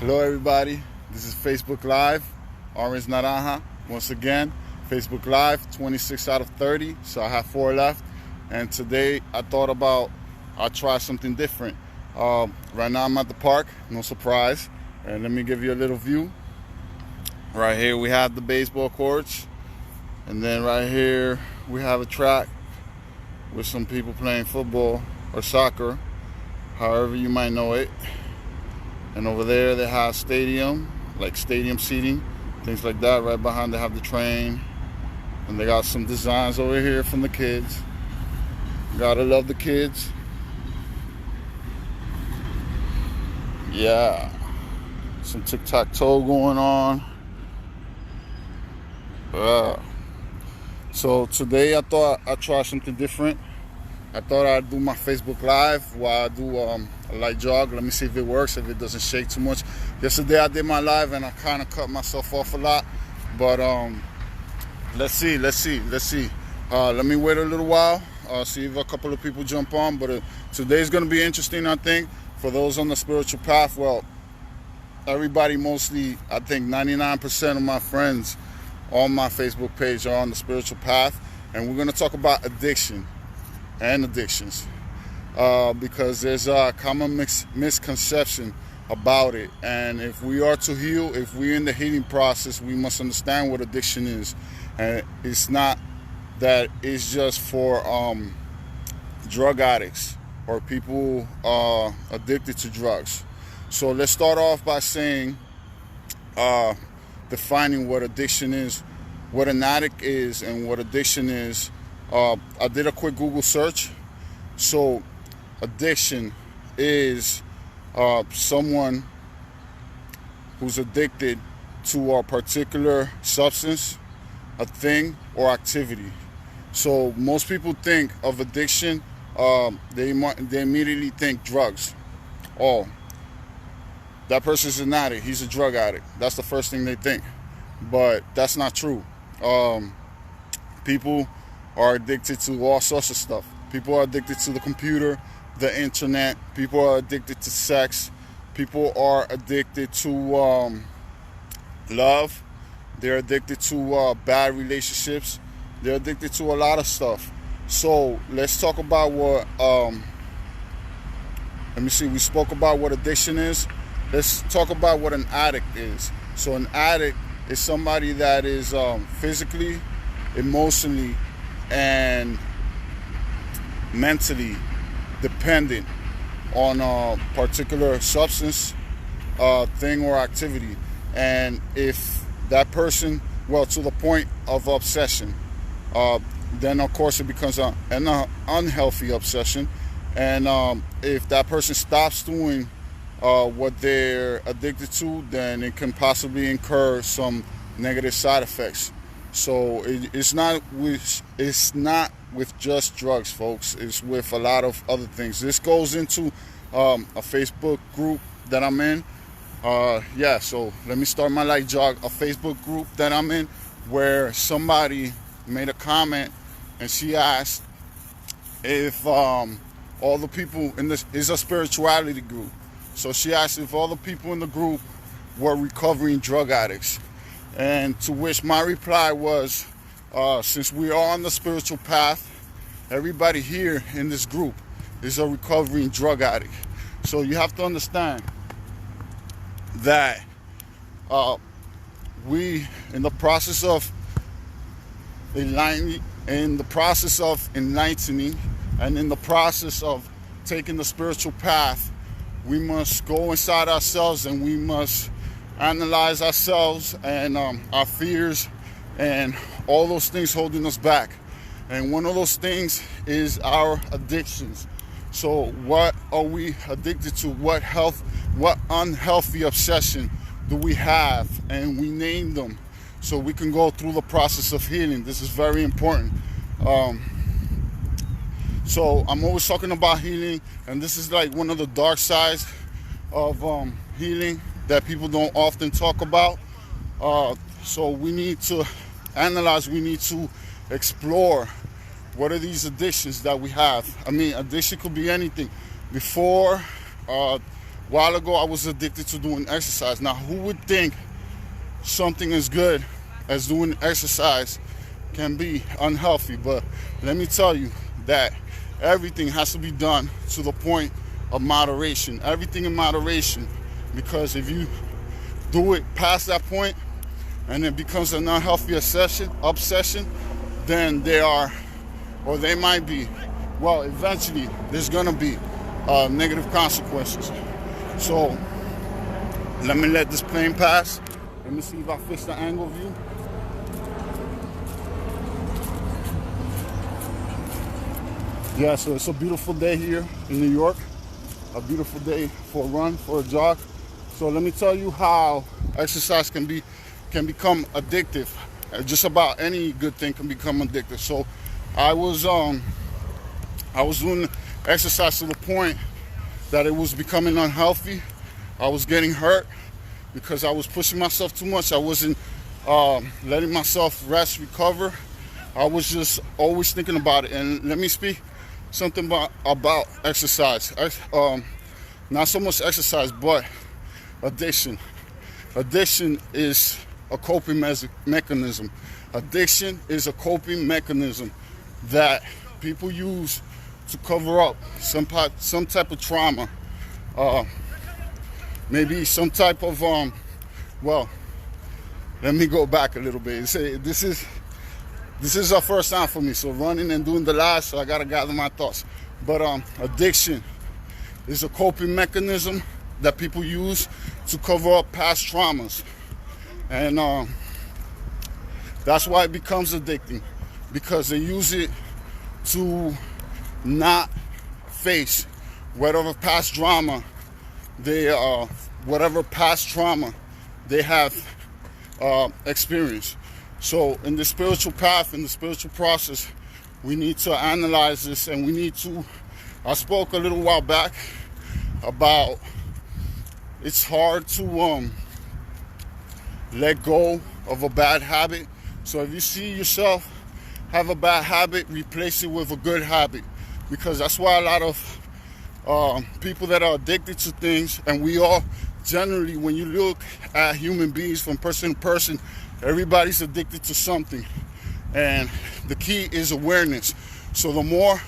Hello everybody, this is Facebook Live, Orange Naranja, once again, Facebook Live, 26 out of 30, so I have 4 left, and today I thought about, I'll try something different. Right now I'm at the park, no surprise, and let me give you a little view. Right here we have the baseball courts, and then right here we have a track with some people playing football or soccer, however you might know it. And over there they have stadium, like stadium seating, things like that. Right behind they have the train. And they got some designs over here from the kids. Gotta love the kids. Yeah. Some tic-tac-toe going on. So today I thought I'd try something different. I thought I'd do my Facebook Live while I do a light jog. Let me see if it works, if it doesn't shake too much. Yesterday I did my live and I kind of cut myself off a lot. But let's see. Let me wait a little while, see if a couple of people jump on. But today's going to be interesting, I think, for those on the spiritual path. Well, everybody mostly, I think 99% of my friends on my Facebook page are on the spiritual path. And we're going to talk about addiction and addictions, because there's a common misconception about it. And if we are to heal, if we're in the healing process, we must understand what addiction is. And it's not that it's just for drug addicts or people addicted to drugs. So let's start off by saying, defining what addiction is, what an addict is, and what addiction is. I did a quick Google search. So addiction is someone who's addicted to a particular substance, a thing, or activity. So most people think of addiction, they immediately think drugs. Oh, that person's an addict, he's a drug addict. That's the first thing they think. But that's not true. People are addicted to all sorts of stuff. People are addicted to the computer, the internet. People are addicted to sex. People are addicted to love. They're addicted to bad relationships. They're addicted to a lot of stuff. So let's talk about what, we spoke about what addiction is. Let's talk about what an addict is. So an addict is somebody that is physically, emotionally, and mentally dependent on a particular substance, thing, or activity. And if that person, to the point of obsession, then of course it becomes an unhealthy obsession. And if that person stops doing what they're addicted to, then it can possibly incur some negative side effects. So it's not with just drugs, folks. It's with a lot of other things. This goes into a Facebook group that I'm in. So let me start my light jog. A Facebook group that I'm in, where somebody made a comment and she asked if all the people in this is a spirituality group. So she asked if all the people in the group were recovering drug addicts. And to which my reply was, since we are on the spiritual path, everybody here in this group is a recovering drug addict. So you have to understand that we, in the process of enlightening, and in the process of taking the spiritual path, we must go inside ourselves and we must analyze ourselves and our fears and all those things holding us back. And one of those things is our addictions. So what are we addicted to? What unhealthy obsession do we have? And we name them so we can go through the process of healing. This is very important. So I'm always talking about healing, and this is like one of the dark sides of healing that people don't often talk about. So we need to analyze, we need to explore what are these addictions that we have. I mean, addiction could be anything. Before A while ago, I was addicted to doing exercise. Now, who would think something as good as doing exercise can be unhealthy? But let me tell you that everything has to be done to the point of moderation. Everything in moderation, because if you do it past that point and it becomes an unhealthy obsession, then they are, or they might be, well, eventually there's gonna be negative consequences. So let me let this plane pass. Let me see if I fix the angle view. Yeah, so it's a beautiful day here in New York. A beautiful day for a run, for a jog. So let me tell you how exercise can become addictive. Just about any good thing can become addictive. So I was doing exercise to the point that it was becoming unhealthy. I was getting hurt because I was pushing myself too much. I wasn't letting myself rest, recover. I was just always thinking about it. And let me speak something about exercise. Not so much exercise, but addiction. Addiction is a coping mechanism. Addiction is a coping mechanism that people use to cover up some type of trauma, maybe some type of well, let me go back a little bit. This is our first time for me, so running and doing the live, so I gotta gather my thoughts. But addiction is a coping mechanism that people use to cover up past traumas, and that's why it becomes addicting, because they use it to not face whatever past trauma they have experienced. So in the spiritual path, in the spiritual process, we need to analyze this, and we need to, I spoke a little while back about it's hard to let go of a bad habit. So if you see yourself have a bad habit, replace it with a good habit, because that's why a lot of people that are addicted to things, and we all generally, when you look at human beings from person to person, everybody's addicted to something, and the key is awareness. So the more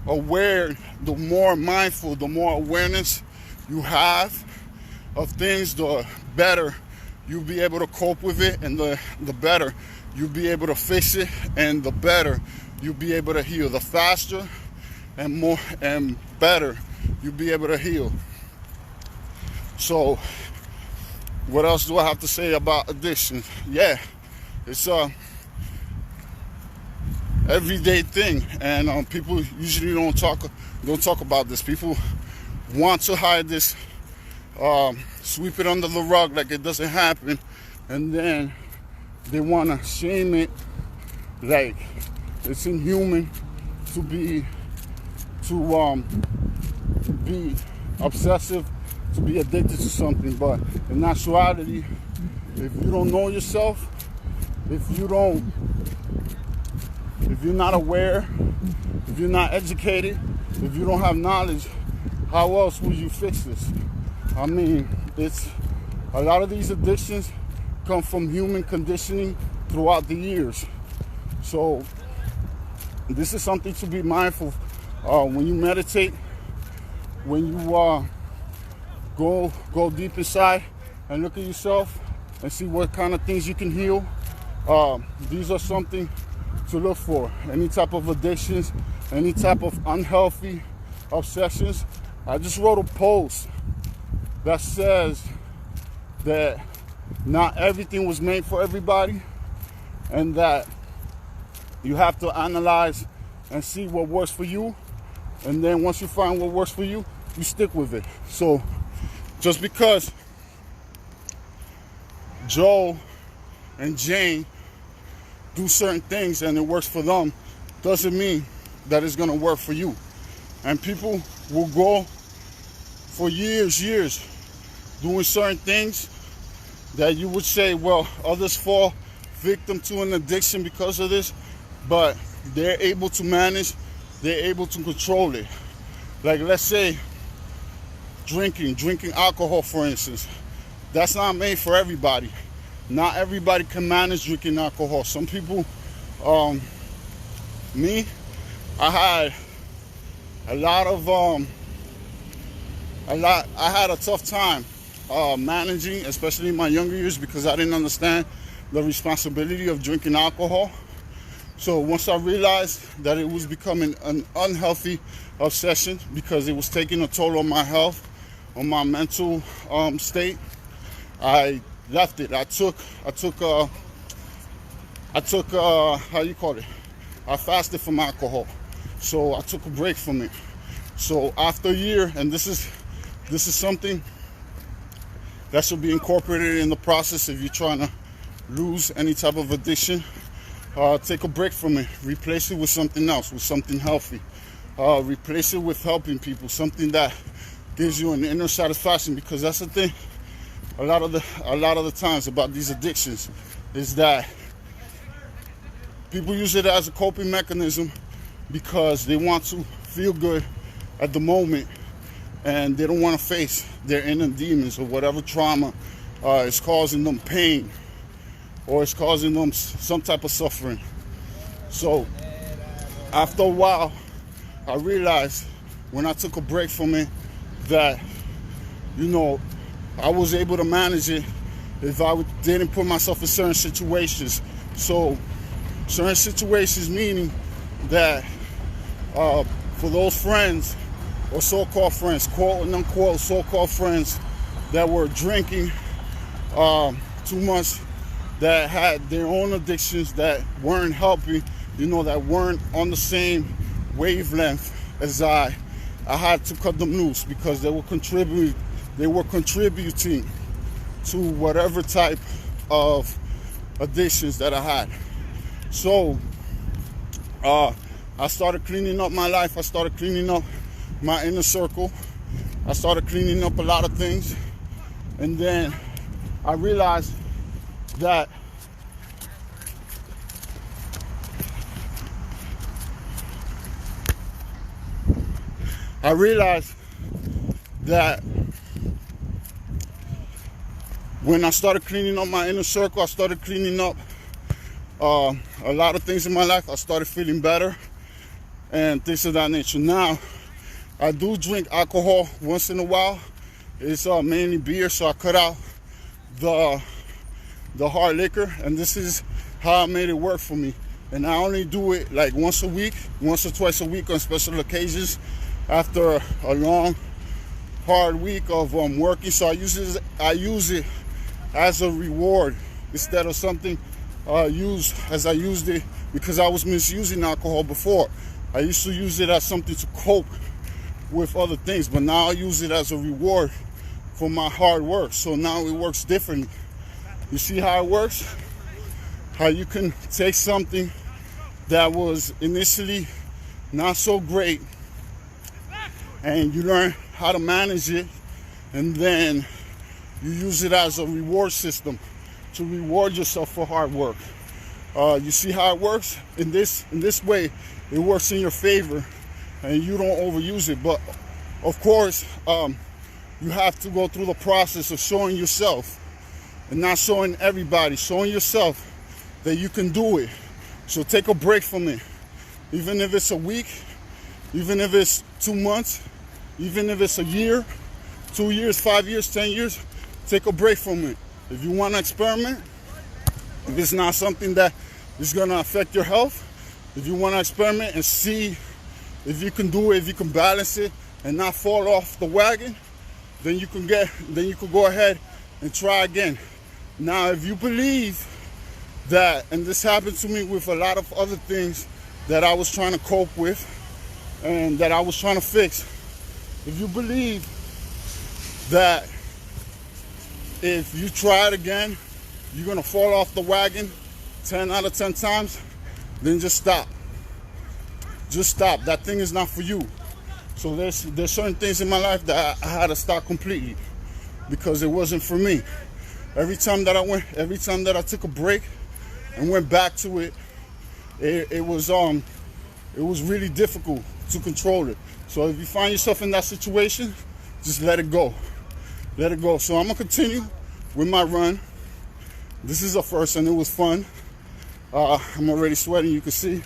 aware, the more mindful, the more awareness you have of things, the better you'll be able to cope with it, and the better you'll be able to fix it, and the better you'll be able to heal. The faster and more and better you'll be able to heal. So what else do I have to say about addiction? Yeah, it's a everyday thing, and people usually don't talk about this. People want to hide this, sweep it under the rug like it doesn't happen, and then they want to shame it like it's inhuman to be obsessive, to be addicted to something. But in actuality, if you don't know yourself, if you're not aware, if you're not educated, if you don't have knowledge, how else will you fix this? I mean, it's a lot of these addictions come from human conditioning throughout the years. So this is something to be mindful when you meditate, when you go deep inside and look at yourself and see what kind of things you can heal. These are something to look for. Any type of addictions, any type of unhealthy obsessions. I just wrote a post that says that not everything was made for everybody, and that you have to analyze and see what works for you, and then once you find what works for you, you stick with it. So just because Joe and Jane do certain things and it works for them doesn't mean that it's gonna work for you. And people will go for years doing certain things that you would say, well, others fall victim to an addiction because of this, but they're able to manage, they're able to control it. Like, let's say drinking alcohol, for instance. That's not made for everybody. Not everybody can manage drinking alcohol. Some people, me, I had I had a tough time managing, especially in my younger years, because I didn't understand the responsibility of drinking alcohol. So once I realized that it was becoming an unhealthy obsession because it was taking a toll on my health, on my mental state, I left it. I took how you call it? I fasted from alcohol. So I took a break from it. So after a year, and this is something that should be incorporated in the process if you're trying to lose any type of addiction. Take a break from it. Replace it with something else, with something healthy. Replace it with helping people, something that gives you an inner satisfaction. Because that's the thing. A lot of the times about these addictions is that people use it as a coping mechanism because they want to feel good at the moment, and they don't want to face their inner demons or whatever trauma is causing them pain, or it's causing them some type of suffering. So after a while, I realized when I took a break from it that, I was able to manage it if I didn't put myself in certain situations. So certain situations meaning that for those friends, or so-called friends, quote and unquote so-called friends that were drinking too much, that had their own addictions, that weren't helping, that weren't on the same wavelength as I had to cut them loose because they were contributing to whatever type of addictions that I had. So I started cleaning up my life. I started cleaning up my inner circle. I started cleaning up a lot of things. And then I realized that when I started cleaning up my inner circle, I started cleaning up a lot of things in my life. I started feeling better and things of that nature. Now, I do drink alcohol once in a while. It's mainly beer, so I cut out the hard liquor, and this is how I made it work for me. And I only do it like once or twice a week on special occasions after a long, hard week of working. So I use it as a reward instead of something I used it because I was misusing alcohol before. I used to use it as something to cope with other things, but now I use it as a reward for my hard work. So now it works differently. You see how it works? How you can take something that was initially not so great and you learn how to manage it, and then you use it as a reward system to reward yourself for hard work. You see how it works? In this way, it works in your favor and you don't overuse it. But of course, you have to go through the process of showing yourself and not showing everybody, showing yourself that you can do it. So take a break from it. Even if it's a week, even if it's 2 months, even if it's a year, 2 years, 5 years, 10 years, take a break from it. If you want to experiment, if it's not something that is going to affect your health, if you want to experiment and see if you can do it, if you can balance it and not fall off the wagon, then you can go ahead and try again. Now, if you believe that, and this happened to me with a lot of other things that I was trying to cope with and that I was trying to fix, if you believe that if you try it again, you're going to fall off the wagon 10 out of 10 times, then just stop. Just stop. That thing is not for you. So there's certain things in my life that I had to stop completely because it wasn't for me. Every time that I took a break and went back to it, it was really difficult to control it. So if you find yourself in that situation, just let it go. Let it go. So I'm gonna continue with my run. This is the first and it was fun. I'm already sweating, you can see.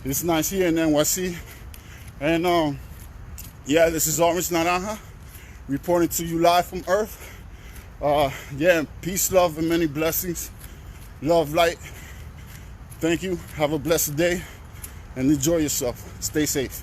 It's nice here in NYC. And yeah, this is Orange Naranja reporting to you live from Earth. Yeah, peace, love, and many blessings. Love, light. Thank you. Have a blessed day and enjoy yourself. Stay safe.